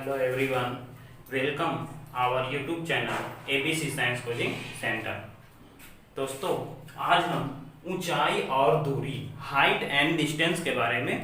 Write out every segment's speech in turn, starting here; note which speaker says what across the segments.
Speaker 1: Hello everyone, welcome our YouTube channel ABC Science Coaching Center। दोस्तों आज हम ऊंचाई और दूरी हाइट एंड डिस्टेंस के बारे में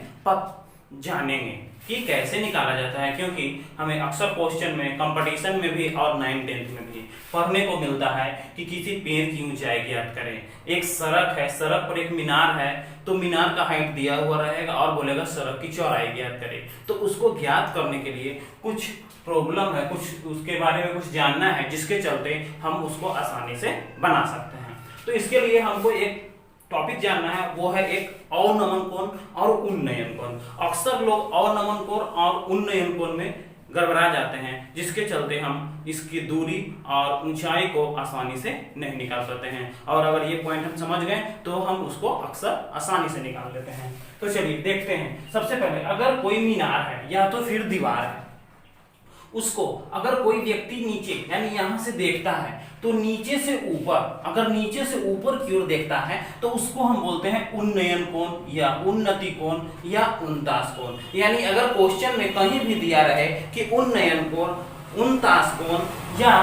Speaker 1: जानेंगे कि कैसे निकाला जाता है, क्योंकि हमें अक्सर क्वेश्चन में, कंपटीशन में भी और 9th-10th में भी पढ़ने को मिलता है कि किसी पेड़ की ऊंचाई ज्ञात करें। एक सड़क है, सड़क पर एक मीनार है, तो मीनार का हाइट दिया हुआ रहेगा और बोलेगा सड़क की चौड़ाई ज्ञात करें। तो उसको ज्ञात करने के लिए कुछ प्रॉब्लम है, कुछ उसके बारे में कुछ जानना है, जिसके चलते हम उसको आसानी से बना सकते हैं। तो इसके लिए हमको एक टॉपिक जानना है, वो है एक अवनमन कोण और उन्नयन कोण। अक्सर लोग अवनमन कोण और उन्नयन कोण में गड़बड़ा जाते हैं, जिसके चलते हम इसकी दूरी और ऊंचाई को आसानी से नहीं निकाल पाते हैं। और अगर ये पॉइंट हम समझ गए तो हम उसको अक्सर आसानी से निकाल लेते हैं। तो चलिए देखते हैं। सबसे पहले अगर कोई मीनार है या तो फिर दीवार है, उसको अगर कोई व्यक्ति नीचे यानी यहां से देखता है तो नीचे से ऊपर, अगर नीचे से ऊपर की ओर देखता है तो उसको हम बोलते हैं उन्नयन कोण या उन्नति कोण या उनतास कोण। यानी अगर क्वेश्चन में कहीं भी दिया रहे कि उन्नयन कोण, उनतास कोण या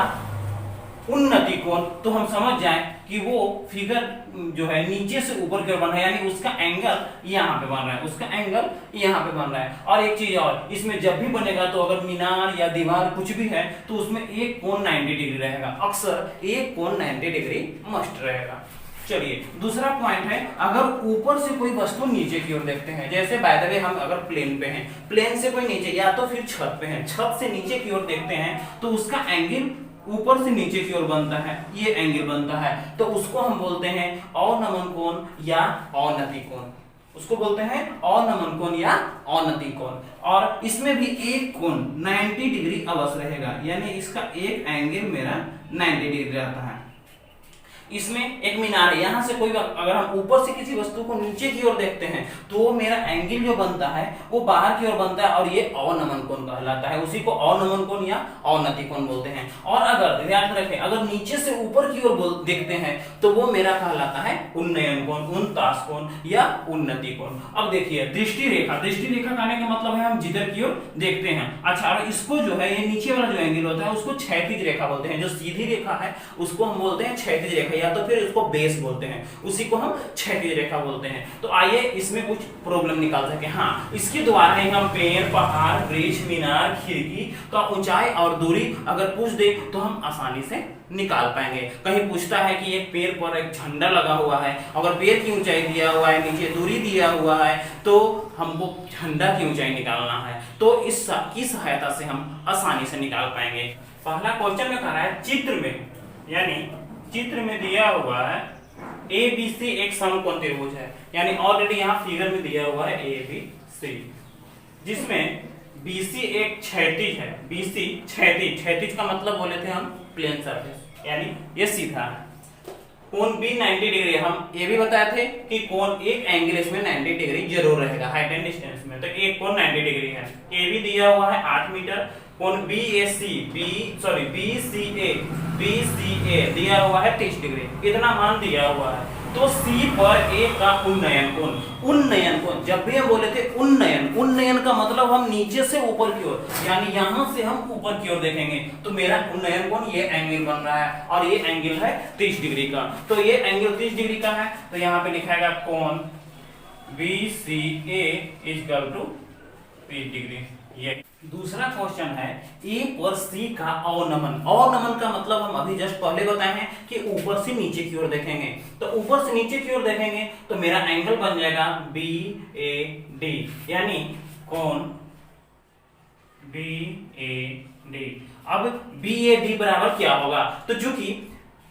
Speaker 1: उन्नति कोण, तो हम समझ जाएं कि वो फिगर जो है नीचे से ऊपर की ओर बन रहा है, यानी उसका एंगल यहाँ पे बन रहा है, उसका एंगल यहाँ पे बन रहा है। और एक चीज और, इसमें जब भी बनेगा तो अगर मीनार या दीवार कुछ भी है तो उसमें एक कोण 90 डिग्री रहेगा, अक्सर एक कोण 90 डिग्री मस्ट रहेगा। चलिए दूसरा पॉइंट है, अगर ऊपर से कोई वस्तु नीचे की ओर देखते हैं, जैसे बाय द वे हम अगर प्लेन पे हैं, प्लेन से कोई नीचे या तो फिर छत पे हैं, छत से नीचे की ओर देखते हैं तो उसका एंगल ऊपर से नीचे की ओर बनता है, ये एंगल बनता है, तो उसको हम बोलते हैं अवनमन कोण या अवनति कोण। उसको बोलते हैं अवनमन कोण या अवनति कोण। और इसमें भी एक कोण 90 डिग्री अवश्य रहेगा, यानी इसका एक एंगल मेरा 90 डिग्री रहता है। इसमें एक मीनार है, यहां से कोई अगर हम ऊपर से किसी वस्तु को नीचे की ओर देखते हैं तो मेरा एंगल जो बनता है वो बाहर की ओर बनता है और ये अवनमन कोण कहलाता है। उसी को अवनमन कोण या अवनति कोण बोलते हैं। और अगर याद रखें, अगर नीचे से ऊपर की ओर देखते हैं तो वो मेरा कहलाता है उन्नयन कोण, उनतास कोण या उन्नति कोण। अब देखिए दृष्टि रेखा, दृष्टि रेखा कहने का मतलब है हम जिधर की ओर देखते हैं। अच्छा, और इसको जो है ये नीचे वाला जो एंगल होता है उसको क्षैतिज रेखा बोलते हैं। जो सीधी रेखा है उसको हम बोलते हैं क्षैतिज रेखा, या तो फिर उसको बेस बोलते हैं, उसी को हम क्षैतिज रेखा बोलते हैं। तो आइए इसमें कुछ प्रॉब्लम निकाल सके। हाँ, इसके द्वारा ही हम पेड़, पहाड़, वृक्ष, मीनार, खिड़की का ऊंचाई और दूरी अगर पूछ दे तो हम आसानी से निकाल पाएंगे। कहीं पूछता है कि एक पेड़ पर एक झंडा लगा हुआ है, अगर पेड़ की ऊंचाई दिया हुआ है, नीचे दूरी दिया हुआ है, तो हमको झंडा की ऊंचाई निकालना है, तो इसकी सहायता से हम आसानी से निकाल पाएंगे। पहला क्वेश्चन में कह रहा है चित्र में, यानी चित्र में दिया हुआ है ABC एक समकोण त्रिभुज है, यानी ऑलरेडी यहाँ फिगर में दिया हुआ है ABC, जिसमें BC एक क्षैतिज है। BC क्षैतिज, क्षैतिज का मतलब बोले थे हम प्लेन सरफेस, यानी ये सीधा है। कोण B 90 डिग्री, हम ये भी बताए थे कि कोण एक एंगल इसमें 90 डिग्री जरूर रहेगा हाइट एंड डिस्टेंस में, तो एक कोण 90 डिग्री है। ए भी दिया हुआ है 8 मीटर। कोण BCA दिया हुआ है 30 डिग्री, इतना मान दिया हुआ है। तो C पर A का उन्नयन कोण, उन्नयन कोण जब भी हम बोले थे उन्नयन, उन्नयन का मतलब हम नीचे से ऊपर की ओर, यानी यहां से हम ऊपर की ओर देखेंगे तो मेरा उन्नयन कोण ये एंगल बन रहा है और ये एंगल है 30 डिग्री का। तो ये एंगल 30 डिग्री का है, तो यहाँ पे लिखाएगा कोण BCA इक्वल टू 30 डिग्री। ये दूसरा क्वेश्चन है A पर C का अवनमन। अवनमन का मतलब हम अभी जस्ट पहले बताए हैं कि ऊपर से नीचे की ओर देखेंगे, तो ऊपर से नीचे की ओर देखेंगे तो मेरा एंगल बन जाएगा BAD, यानी कोण BAD। अब BAD बराबर क्या होगा, तो चूंकि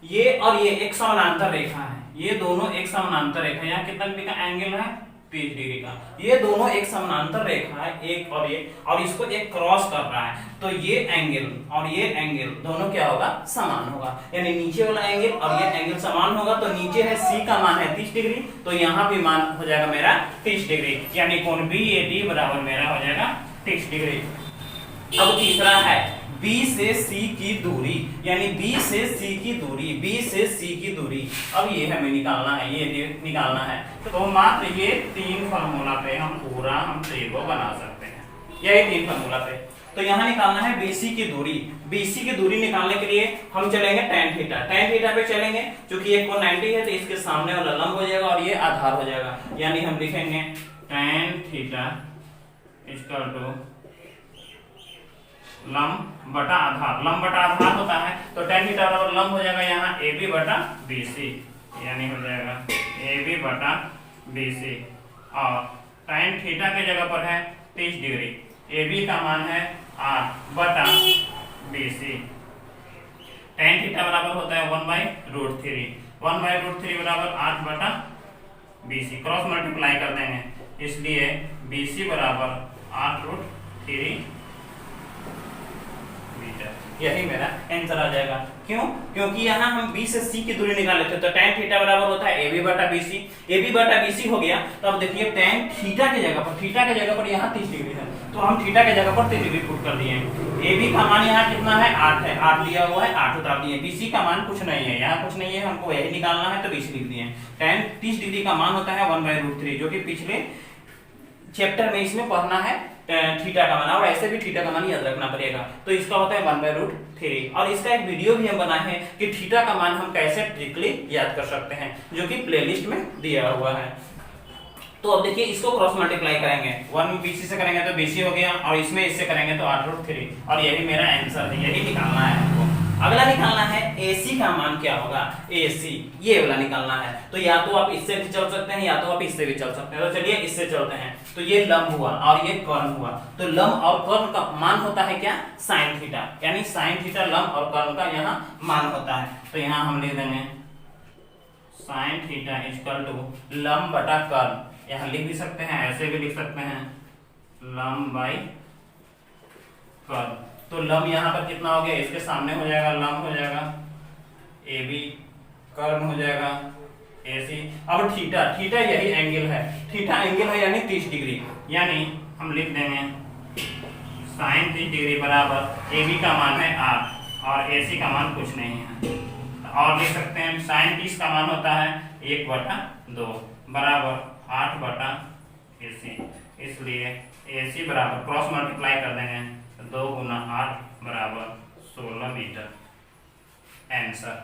Speaker 1: ये और ये एक समानांतर रेखा है, ये दोनों एक समानांतर रेखा है, यहाँ कितना डिग्री का एंगल है 30 डिग्री का, ये दोनों एक समानांतर रेखा है, एक और इसको एक क्रॉस कर रहा है, तो ये एंगल और ये एंगल दोनों क्या होगा, समान होगा। यानी नीचे वाला एंगल और ये एंगल समान होगा, तो नीचे है C का मान है 30 डिग्री, तो यहाँ भी मान हो जाएगा मेरा 30 डिग्री, यानी कोण BAD बराबर मेरा हो जाएगा 30 डिग्री। अब तीसरा है B से C की दूरी, यानी B से C की दूरी, B से C की दूरी। अब ये हमें निकालना है, ये निकालना है, तो मात्र ये 3 फार्मूला पे हम पूरा हम टेबल बना सकते हैं, यही 3 फार्मूला पे। तो यहाँ निकालना है बीसी की दूरी। बीसी की दूरी निकालने के लिए हम चलेंगे tan थीटा। tan थीटा पे चलेंगे, क्योंकि एक कोण 90 है तो इसके सामने वाला लंब हो जाएगा और ये आधार हो जाएगा। यानी हम लिखेंगे tan थीटा इक्वल टू लंब बटा आधार। लंब बटा आधार होता है तो tan थीटा बराबर लंब हो जाएगा यहाँ AB बटा BC, यानी हो जाएगा AB बटा BC। और tan थीटा के जगह पर है 30 डिग्री, AB का मान है 8 बटा BC। tan थीटा बराबर होता है 1/√3, 1/√3 बराबर 8 बटा BC। क्रॉस मल्टीप्लाई कर देंगे, इसलिए BC बराबर 8√3 मीटर। यही मेरा आंसर आ जाएगा। क्यों? क्योंकि यहाँ हम B से C की दूरी निकाल लेते हैं तो tan थीटा बराबर होता है AB बटा BC। AB बटा BC हो गया, तो अब देखिए tan थीटा के जगह पर, थीटा के जगह पर यहाँ 30 डिग्री है तो हम थीटा के जगह पर 30 डिग्री पुट कर दिए। AB का मान यहाँ कितना है 8 है, 8 लिया हुआ है, 8 उतार दिए। BC का मान कुछ नहीं है, यहाँ कुछ नहीं है, हमको यही निकालना है तो 20 लिख दिए। tan 30 डिग्री का मान होता है 1/√3, जो कि पिछले चैप्टर में इसमें पढ़ना है थीटा का मान, और ऐसे भी थीटा का मान याद रखना पड़ेगा। तो इसका होता है 1/√3, और इसका एक वीडियो भी हम बनाए हैं कि थीटा का मान हम कैसे ट्रिकली याद कर सकते हैं, जो कि प्लेलिस्ट में दिया हुआ है। तो अब देखिए इसको क्रॉस मल्टीप्लाई करेंगे, 1 BC से करेंगे तो BC हो गया, और इसमें इससे करेंगे तो 8√3, और यही मेरा आंसर है, यही निकालना है हमको। अगला निकालना है AC का मान क्या होगा, AC ये वाला निकालना है। तो या तो आप इससे भी चल सकते हैं या तो आप इससे भी चल सकते हैं। तो चलिए इससे चलते हैं। तो ये लंब हुआ और ये कर्ण हुआ, तो लंब और कर्ण का मान होता है क्या, sin थीटा, यानी sin थीटा लंब और कर्ण का यहाँ मान होता है। तो यहाँ हम लिख देंगे sin थीटा इक्वल टू लंब बटा कर्ण। यहाँ लिख भी सकते हैं, ऐसे भी लिख सकते हैं लंब बाई कर्ण। तो लंब यहाँ पर कितना हो गया, इसके सामने हो जाएगा लंब हो जाएगा AB, कर्ण हो जाएगा AC। अब थीटा, थीटा यही एंगल है, थीटा एंगल है यानी 30 डिग्री, यानी हम लिख देंगे sin 30 डिग्री बराबर AB का मान है 8 और AC का मान कुछ नहीं है। और लिख सकते हैं sin 30 का मान होता है 1/2 बराबर 8 बटा AC, इसलिए AC बराबर क्रॉस मल्टीप्लाई कर देंगे 2 गुना 8 बराबर 16 मीटर। आंसर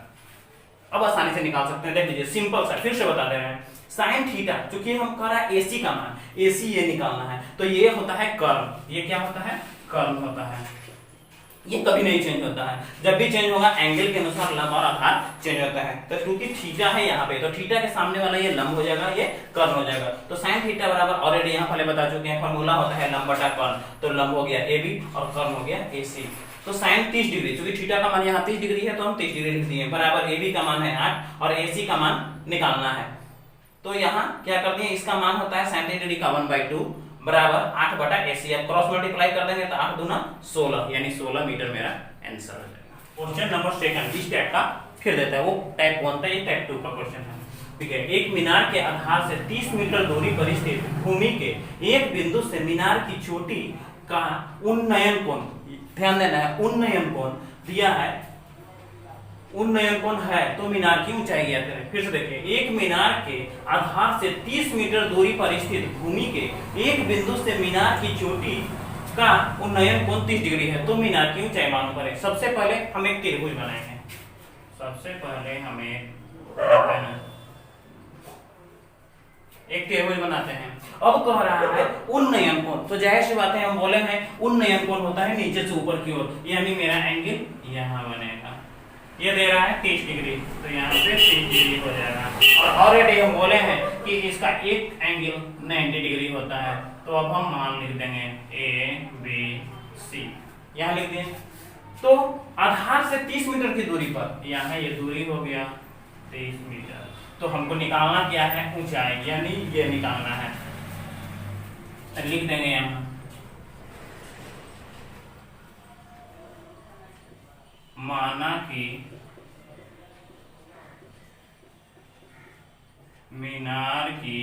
Speaker 1: अब आसानी से निकाल सकते हैं, देख लीजिए सिंपल सा, फिर से बता दे रहे हैं। sin थीटा, क्योंकि हम कह रहा है AC का मान, AC ये निकालना है, तो ये होता है कर्ण। ये क्या होता है, कर्ण होता है। ये कभी नहीं चेंज होता है, जब भी चेंज होगा एंगल के अनुसार लंब और आधार चेंज होता है। तो क्योंकि थीटा है यहाँ पे, तो थीटा के सामने वाला ये लंब हो जाएगा, ये कर्ण हो जाएगा। तो sin थीटा बराबर ऑलरेडी यहाँ पहले बता चुके हैं, फॉर्मूला होता है लंब बटा कर्ण। तो लंब हो गया AB और कर्ण हो गया AC। तो sin 30 डिग्री, क्योंकि थीटा का मान यहाँ 30 डिग्री है तो हम 30 डिग्री लिख दिए, बराबर AB का मान है 8 और AC का मान निकालना है। तो यहाँ क्या करते हैं, इसका मान होता है sin 30 डिग्री का 1/2 बराबर 8 बटा AC। अब क्रॉस मल्टीप्लाई कर देंगे तो 8 दूना 16, यानी 16 मीटर मेरा आंसर हो जाएगा। क्वेश्चन नंबर 2 इस टाइप का फिर देता है, वो टाइप 1 था, ये टाइप 2 का क्वेश्चन है। ठीक है, एक मीनार के आधार से 30 मीटर दूरी पर स्थित भूमि के एक बिंदु से मीनार की चोटी का उन्नयन कोण, ध्यान देना है, उन्नयन कोण दिया है, उन्नयन कोण है तो मीनार की ऊंचाई ज्ञात करें। फिर से देखिए, एक मीनार के आधार से 30 मीटर दूरी पर स्थित भूमि के एक बिंदु से मीनार की चोटी का उन्नयन कोण 30 डिग्री है, तो मीनार की ऊंचाई मालूम करें। सबसे पहले हम एक त्रिभुज बनाएंगे, सबसे पहले हमें एक त्रिभुज बनाते हैं। अब कह रहा है उन्नयन कोण, तो जाहिर सी बात है हम बोले हैं उन्नयन कोण होता है नीचे से ऊपर की ओर, यानी मेरा एंगल यहाँ बनेगा। ये दे रहा है 30 डिग्री, तो यहाँ पे 30 डिग्री हो जाएगा। और ऑलरेडी हम बोले हैं कि इसका एक एंगल 90 डिग्री होता है, तो अब हम मान लिख देंगे ABC, यहाँ लिख दिए। तो आधार से 30 मीटर की दूरी पर, यहाँ ये दूरी हो गया 30 मीटर, तो हमको निकालना क्या है, ऊंचाई, यानी ये निकालना है। लिख देंगे यहाँ माना कि मीनार की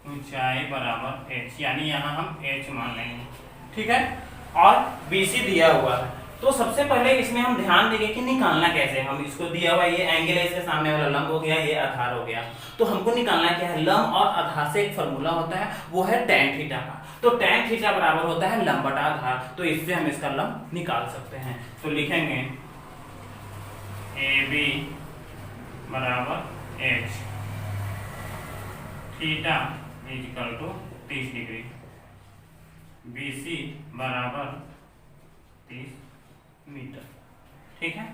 Speaker 1: ऊंचाई बराबर h, यानी यहाँ हम h मान लेंगे। ठीक है, और BC दिया हुआ है, तो सबसे पहले इसमें हम ध्यान देंगे कि निकालना कैसे। हम इसको दिया हुआ ये एंगल है, इसके सामने वाला लंब हो गया, ये आधार हो गया। तो हमको निकालना क्या है, लंब और आधार से एक फार्मूला होता है, वो है tan थीटा का। तो tan थीटा बराबर होता है लंब बटा आधार। तो इससे हम इसका लंब निकाल सकते हैं। तो लिखेंगे AB बराबर h, theta equal to 30 degree, BC बराबर 30 मीटर। ठीक है,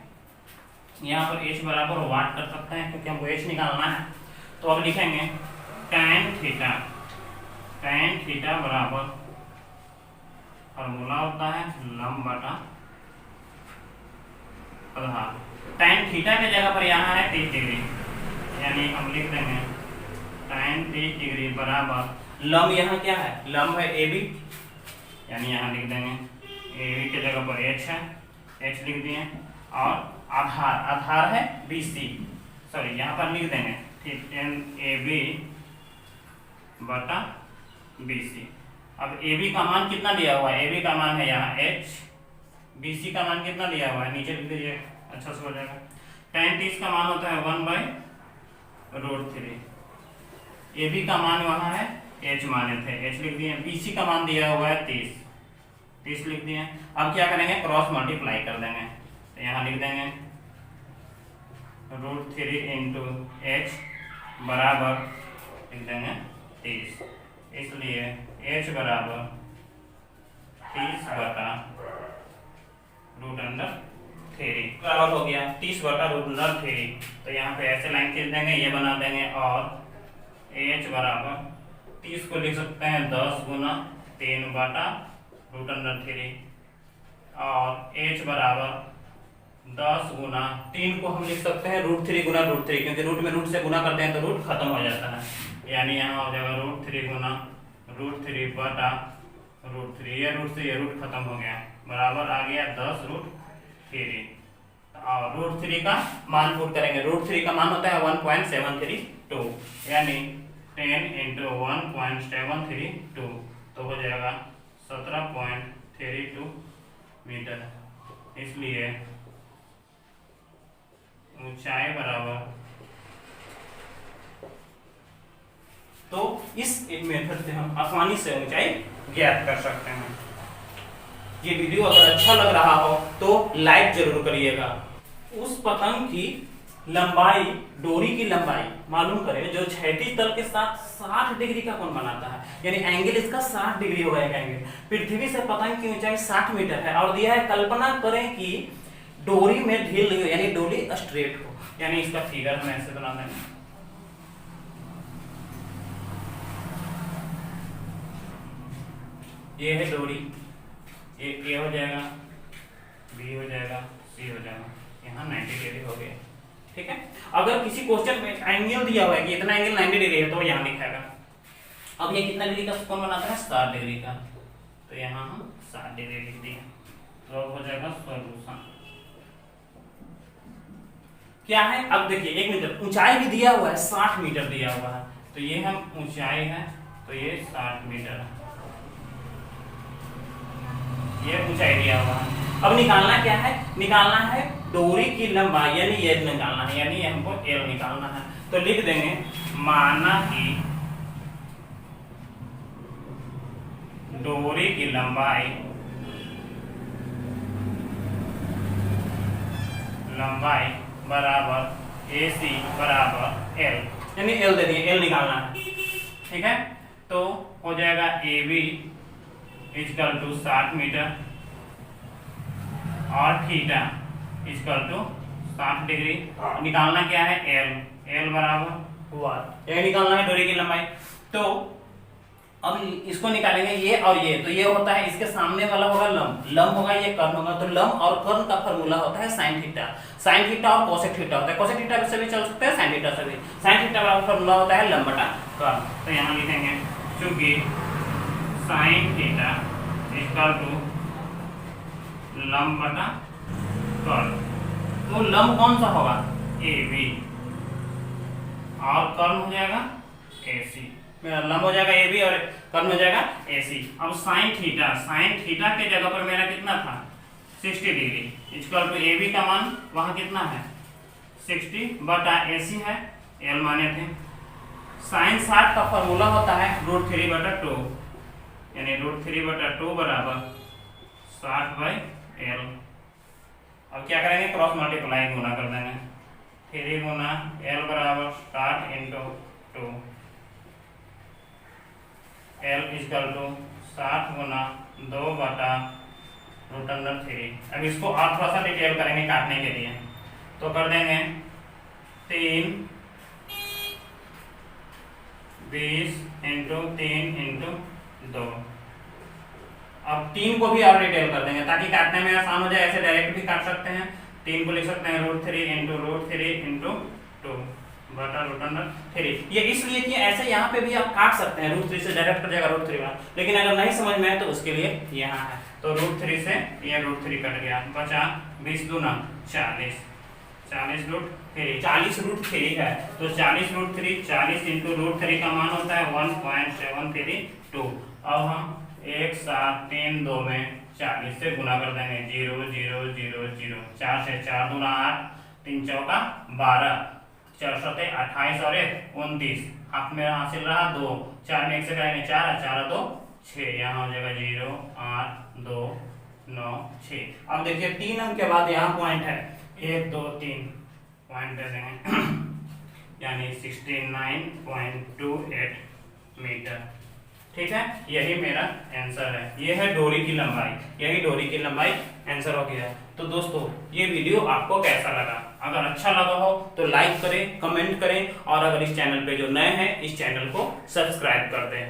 Speaker 1: यहाँ पर h बराबर वाट कर सकते हैं क्योंकि हमको h निकालना है। तो अब लिखेंगे tan थीटा बराबर फॉर्मूला होता है लंब बटा आधार। tan थीटा के जगह पर यहाँ है 30 डिग्री, यानी हम लिख देंगे tan 30 डिग्री बराबर लंब यहाँ क्या है, लंब है AB, यानी यहाँ लिख देंगे AB के जगह पर h है, h लिख दिए, और आधार है BC, सॉरी यहाँ पर लिख देंगे tan AB बटा BC। अब AB का मान कितना दिया हुआ है, AB का मान है यहाँ h, BC का मान कितना दिया हुआ है नीचे लिख दीजिए, अच्छा से हो जाएगा। tan 30 का मान होता है 1/√3, AB का मान वहाँ है h माने थे, h लिख दिए, BC का मान दिया हुआ है 30 लिख दिए। अब क्या करेंगे, क्रॉस मल्टीप्लाई कर देंगे, तो यहाँ लिख देंगे √3 इंटू h बराबर लिख देंगे 30, इसलिए h बराबर 30 बटा √3 बराबर हो गया 30 बटा √3। तो यहाँ पे ऐसे लाइन खींच देंगे, ये बना देंगे, और h बराबर 30 को लिख सकते हैं 10 गुना 3 बटा √3, और h बराबर 10 गुना 3 को हम लिख सकते हैं √3 गुना √3, क्योंकि रूट में रूट से गुना करते हैं तो रूट खत्म हो जाता है, यानी यहाँ हो जाएगा √3 गुना √3 बटा √3, ये रूट से ये रूट खत्म हो गया, बराबर आ गया 10√3, और √3 का मान पुट करेंगे। √3 का मान होता है 1.732, यानी 10 इंटू 1.732, तो हो जाएगा 17.32 मीटर। इसलिए ऊंचाई बराबर, तो इस मेथड से हम आसानी से ऊंचाई ज्ञात कर सकते हैं। ये वीडियो अगर अच्छा लग रहा हो तो लाइक जरूर करिएगा। उस पतंग की लंबाई, डोरी की लंबाई मालूम करें जो क्षैतिज तल के साथ 60 डिग्री का कोण बनाता है, यानी एंगल इसका 60 डिग्री होगा एक एंगल। पृथ्वी से पतंग की ऊंचाई 60 मीटर है, और दिया है कल्पना करें कि डोरी में ढील नहीं हो, यानी डोरी स्ट्रेट हो, यानी इसका फिगर हम ऐसे बना देंगे। ये है डोरी, ये ए हो जाएगा, बी हो जाएगा, सी हो जाएगा, यहाँ 90 डिग्री हो गया। ठीक है, अगर किसी क्वेश्चन में एंगल दिया हुआ है कि इतना एंगल 90 डिग्री है तो यहाँ लिखेगा। अब ये कितना डिग्री का कोण बनाता है, 60 डिग्री का, तो यहाँ हम 60 डिग्री लिख दिए, तो हो जाएगा सॉल्यूशन। क्या है, अब देखिए 1 मीटर ऊंचाई भी दिया हुआ है, 60 मीटर दिया हुआ है, तो ये हम ऊंचाई है, तो ये 60 मीटर है, ये ऊंचाई दिया हुआ है। अब निकालना क्या है, निकालना है डोरी की लंबाई, यानी ये निकालना है, यानी हमको L निकालना है। तो लिख देंगे माना कि डोरी की लंबाई बराबर AC बराबर L, यानी L दे दिए, L निकालना है। ठीक है, तो हो जाएगा AB इक्वल टू 60 मीटर, और थीटा इक्वल टू 60 डिग्री। निकालना क्या है, L बराबर हुआ, ये निकालना है डोरी की लंबाई। तो अब इसको निकालेंगे, ये और ये, तो ये होता है इसके सामने वाला होगा लंब होगा, ये कर्ण होगा, तो लंब और कर्ण का फार्मूला होता है sin थीटा और cosec थीटा होता है, cosec थीटा से भी चल सकते हैं, sin थीटा से भी। sin थीटा का फार्मूला होता है लंब बटा कर्ण। तो यहाँ लिखेंगे चूंकि sin थीटा इक्वल टू लंब बटा कर्ण, तो लंब कौन सा होगा, AB, और कर्ण हो जाएगा AC, मेरा लंब हो जाएगा AB और कर्ण हो जाएगा AC। अब sin थीटा के जगह पर मेरा कितना था 60 degree equal to A B का मान वहां कितना है 60 बटा AC है L माने थे। साइन 60 का फॉर्मूला होता है √3/2 यानी √3/2 बराबर 60/L। अब क्या करेंगे क्रॉस मल्टीप्लाई गुना कर देंगे 3 गुना L बराबर 60 × 2 L इक्वल टू 60 गुना 2 बटा √3। अब इसको और थोड़ा सा डिटेल करेंगे काटने के लिए तो कर देंगे 3 20 × 3 × 2। अब 3 को भी और डिटेल कर देंगे ताकि काटने में आसान हो जाए। ऐसे डायरेक्ट भी काट सकते हैं। 3 को लिख सकते हैं √3 × √3 × 2 बटा √3। ये इसलिए कि ऐसे यहाँ पे भी आप काट सकते हैं √3 से डायरेक्ट कर जाएगा √3 लेकिन अगर नहीं समझ में आए तो उसके लिए यहाँ है। तो √3 से ये √3 कट गया बचा 20 दूना 40 40 √3 40 √3 है तो 40 √3 40 × √3 का मान होता है 1.732। अब हम 1 7 3 2 में 40 से गुना कर देंगे 0 0 0 0 4 से 4 दूना 8 3 चौका 12 4 सते 28 और 29 हाथ में हासिल रहा 2 4 में 1 से करेंगे 4 4 2 6 यहाँ हो जाएगा 0 8 2 9 6। अब देखिए 3 अंक के बाद यहाँ पॉइंट है 1 2 3 पॉइंट दे देंगे यानी 69.28 मीटर। ठीक है यही मेरा आंसर है। ये है डोरी की लंबाई, यही डोरी की लंबाई आंसर हो गया। तो दोस्तों ये वीडियो आपको कैसा लगा? अगर अच्छा लगा हो तो लाइक करें, कमेंट करें और अगर इस चैनल पे जो नए हैं इस चैनल को सब्सक्राइब कर दें।